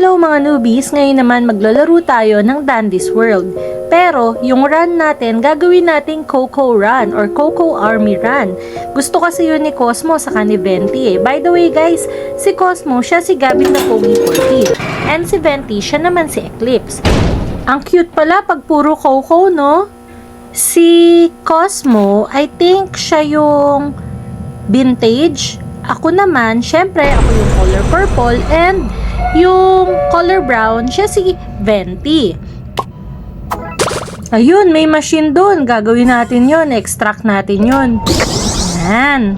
Hello mga newbies, ngayon naman maglalaro tayo ng Dandy's World. Pero yung run natin, gagawin nating Coco Run or Coco Army Run. Gusto kasi yun ni Cosmo saka ni Venti eh. By the way guys, si Cosmo siya si Gabin na Pogi 14 and si Venti siya naman si Eclipse. Ang cute pala pag puro Coco, no? Si Cosmo, I think siya yung vintage. Ako naman, syempre ako yung color purple and yung color brown, siya si Venti. Ayun, may machine doon. Gagawin natin yon, extract natin yon. Yan.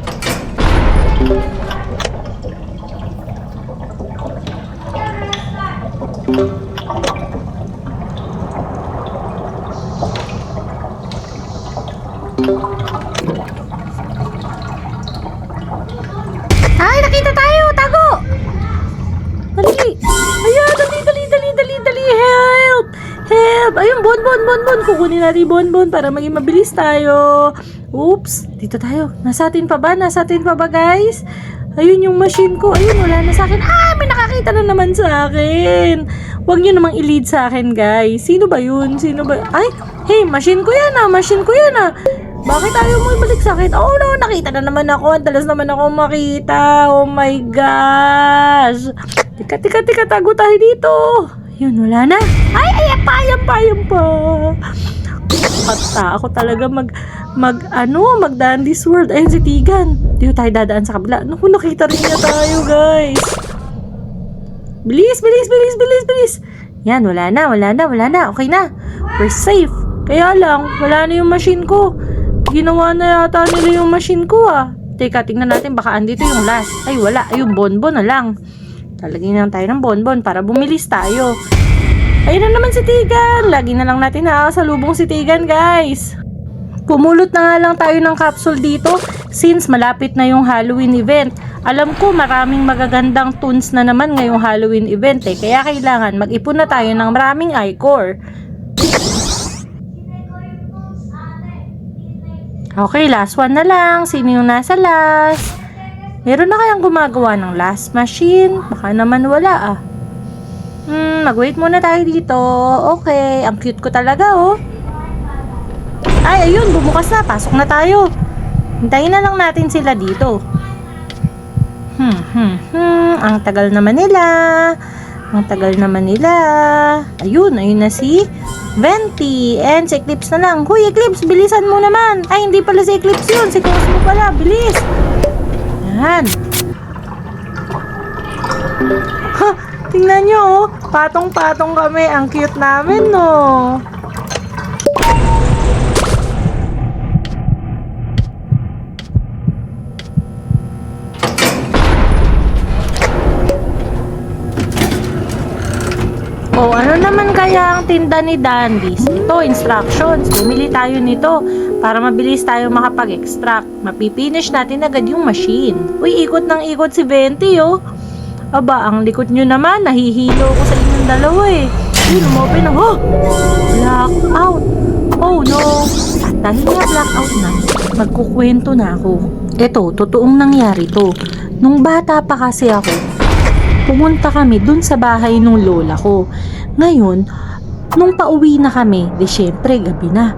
Ay, nakita tayo! Tago! Dali! Ayan! Dali! Help! Help! Ayun, bon! Kukunin natin bon para maging mabilis tayo. Oops! Dito tayo. Nasa atin pa ba, guys? Ayun yung machine ko. Ayun, wala na sa akin. Ah! May nakakita na naman sa akin. Huwag nyo namang i-lead sa akin, guys. Sino ba yun? Ay! Hey! Machine ko yan ah! Bakit ayaw mo ibalik sa akin? Oh no, nakita na naman ako. Ang dalas naman ako makita. Oh my gosh. Tika, tago tayo dito. Yun, wala na. Ay, ayan pa. Kata ako talaga mag Dandy's World. Ayun si Tigan. Dito tayo dadaan sa kabila. Naku, nakita rin niya tayo, guys. Bilis. Yan, wala na. Okay na. We're safe. Kaya lang, wala na yung machine ko. Ginawa na yata nila yung machine ko ah. Teka, tingnan natin baka andito yung last. Ay, wala. Ayun, bonbon na lang. Talagyan na lang tayo ng bonbon para bumilis tayo. Ayun na naman si Tigan. Lagi na lang natin salubong si Tigan, guys. Pumulot na nga lang tayo ng capsule dito since malapit na yung Halloween event. Alam ko maraming magagandang tunes na naman ngayong Halloween event eh. Kaya kailangan mag-ipon na tayo ng maraming iCore. Okay, last one na lang. Sino yung nasa last? Meron na kayang gumagawa ng last machine? Baka naman wala ah. Mag-wait muna tayo dito. Okay, ang cute ko talaga oh. Ay, ayun, bumukas na. Pasok na tayo. Hintayin na lang natin sila dito. Ang tagal naman nila. Ayun na si Venti and si Eclipse na lang. Huy, Eclipse, bilisan mo naman. Ay, hindi pala si Eclipse yun. Si Cosmo pala. Bilis. Yan. Ha, tingnan nyo oh. Patong-patong kami. Ang cute namin no. O, ano naman kaya ang tinda ni Dandy's? Ito, instructions. Bumili tayo nito para mabilis tayo makapag-extract. Mapipinish natin agad yung machine. Uy, ikot ng ikot si Venti, oh. Aba, ang likot nyo naman. Nahihilo ko sa inyong dalawa, eh. Yun, umopen na. Oh! Blackout. Oh, no. At dahil nga blackout na, magkukwento na ako. Ito, totoong nangyari to. Nung bata pa kasi ako, pumunta kami dun sa bahay nung lola ko. Ngayon, nung pauwi na kami, di syempre gabi na,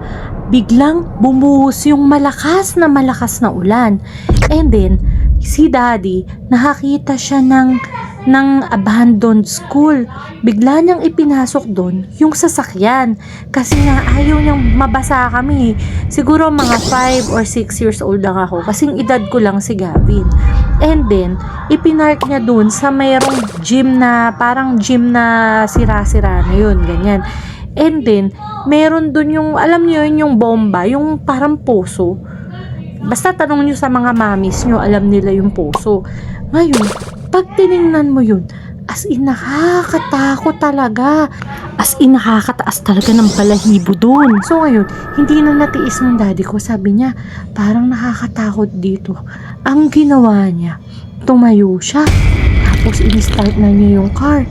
biglang bumuhos yung malakas na ulan. And then, si daddy, nakakita siya ng abandoned school. Bigla niyang ipinasok doon yung sasakyan. Kasi nga ayaw niyang mabasa kami. Siguro mga 5 or 6 years old lang ako. Kasing edad ko lang si Gavin. And then, ipinark niya dun sa mayroong gym na, parang gym na sira-sira na yun, ganyan. And then, meron dun yung, alam niyo yun, yung bomba, yung parang poso. Basta tanong niyo sa mga mamis niyo, alam nila yung poso. Ngayon, pag tinignan mo yun, as in nakakatakot talaga. As in nakakataas talaga ng balahibo dun. So ngayon, hindi na natiis ng daddy ko. Sabi niya, parang nakakatakot dito. Ang ginawa niya, tumayo siya. Tapos in-start na niya yung car.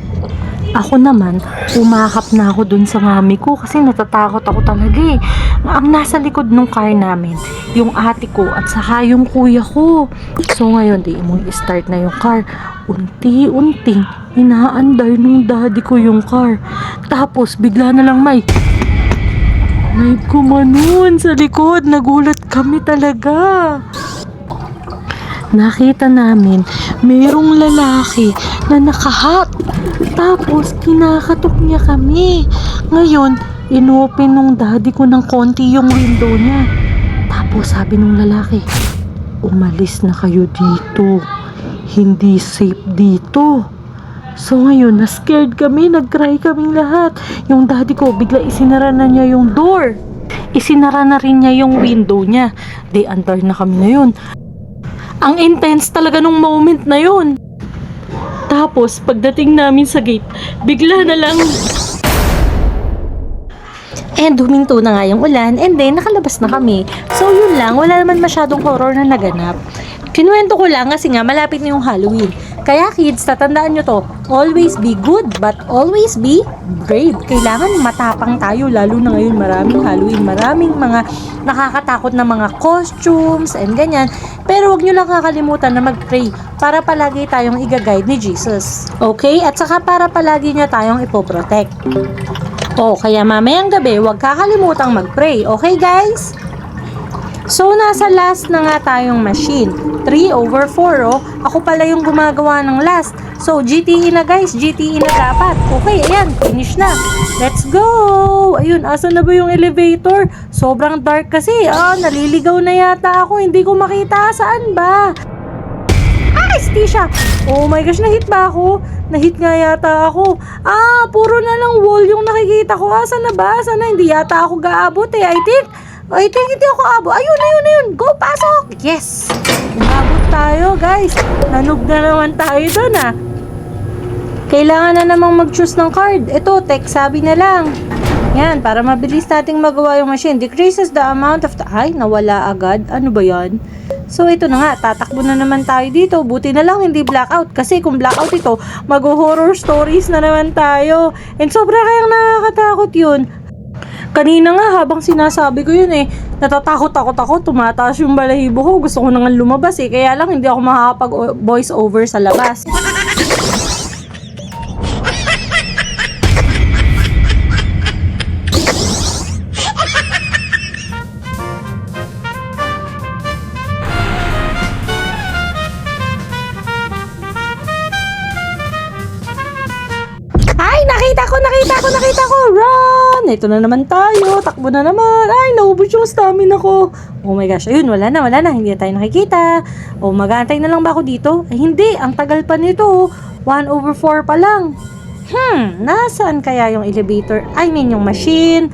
Ako naman, umakap na ako dun sa mami ko kasi natatakot ako talaga eh. Ang nasa likod ng car namin, yung ate ko at saka yung kuya ko. So ngayon, di mo i-start na yung car. Unti-unting inaandar nung daddy ko yung car. Tapos bigla na lang may kumanon sa likod. Nagulat kami talaga. Nakita namin mayroong lalaki na nakahat. Tapos kinakatok niya kami. Ngayon, inopen nung daddy ko ng konti yung window niya. Tapos sabi nung lalaki, umalis na kayo dito. Hindi safe dito. So ngayon, na-scared kami, nag-cry kaming lahat. Yung daddy ko, bigla isinara na niya yung door. Isinara na rin niya yung window niya. Di andar na kami na yun. Ang intense talaga nung moment na yun. Tapos, pagdating namin sa gate, bigla na lang and huminto na nga yung ulan, and then nakalabas na kami. So yun lang, wala naman masyadong horror na naganap. Kinuwento ko lang kasi nga malapit na yung Halloween. Kaya kids, tatandaan nyo to, always be good but always be brave. Kailangan matapang tayo, lalo na ngayon maraming Halloween, maraming mga nakakatakot na mga costumes and ganyan. Pero wag nyo lang kakalimutan na mag-pray para palagi tayong i-guide ni Jesus. Okay? At saka para palagi niya tayong ipoprotect. Kaya mamayang gabi, huwag kakalimutang mag-pray. Okay, guys? So, nasa last na nga tayong machine. 3/4, Ako pala yung gumagawa ng last. So, GTE na, guys. GTE na dapat. Okay, ayan. Finish na. Let's go! Ayun, asa na ba yung elevator? Sobrang dark kasi. Naliligaw na yata ako. Hindi ko makita. Saan ba? Tisha! Oh my gosh, nahit ba ako? Nahit nga yata ako. Puro na lang wall yung nakikita ko. Saan na ba? Sana hindi yata ako gaabot eh. I think hindi ako abot. Ayun. Go, pasok! Yes! Umabot tayo, guys. Nanog na naman tayo dun, Kailangan na namang mag-choose ng card. Ito, tech sabi na lang. Yan, para mabilis nating magawa yung machine. Decreases the amount of Ay, nawala agad. Ano ba yan? So, ito na nga. Tatakbo na naman tayo dito. Buti na lang hindi blackout. Kasi kung blackout ito, mag-horror stories na naman tayo. And sobra kayang nakakatakot yun. Kanina nga, habang sinasabi ko yun natatakot ako. Tumataas yung balahibo ko. Gusto ko na nga lumabas Kaya lang, hindi ako makakapag-voice over sa labas. Nakita ko, run! Ito na naman tayo, takbo na naman. Ay, naubos yung stamina ko. Oh my gosh, ayun, wala na, hindi na tayo nakikita. Mag-aantay na lang ba ako dito? Ay, hindi, ang tagal pa nito. 1/4 pa lang. Nasaan kaya yung elevator? I mean, yung machine.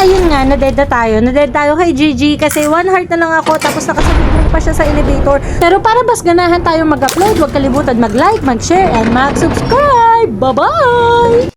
ayun nga, naded tayo kay Gigi kasi 1 heart na lang ako tapos nakasabit pa siya sa elevator. Pero para mas ganahan tayo mag-upload, huwag kalimutan mag-like, mag-share, and mag-subscribe. Bye-bye!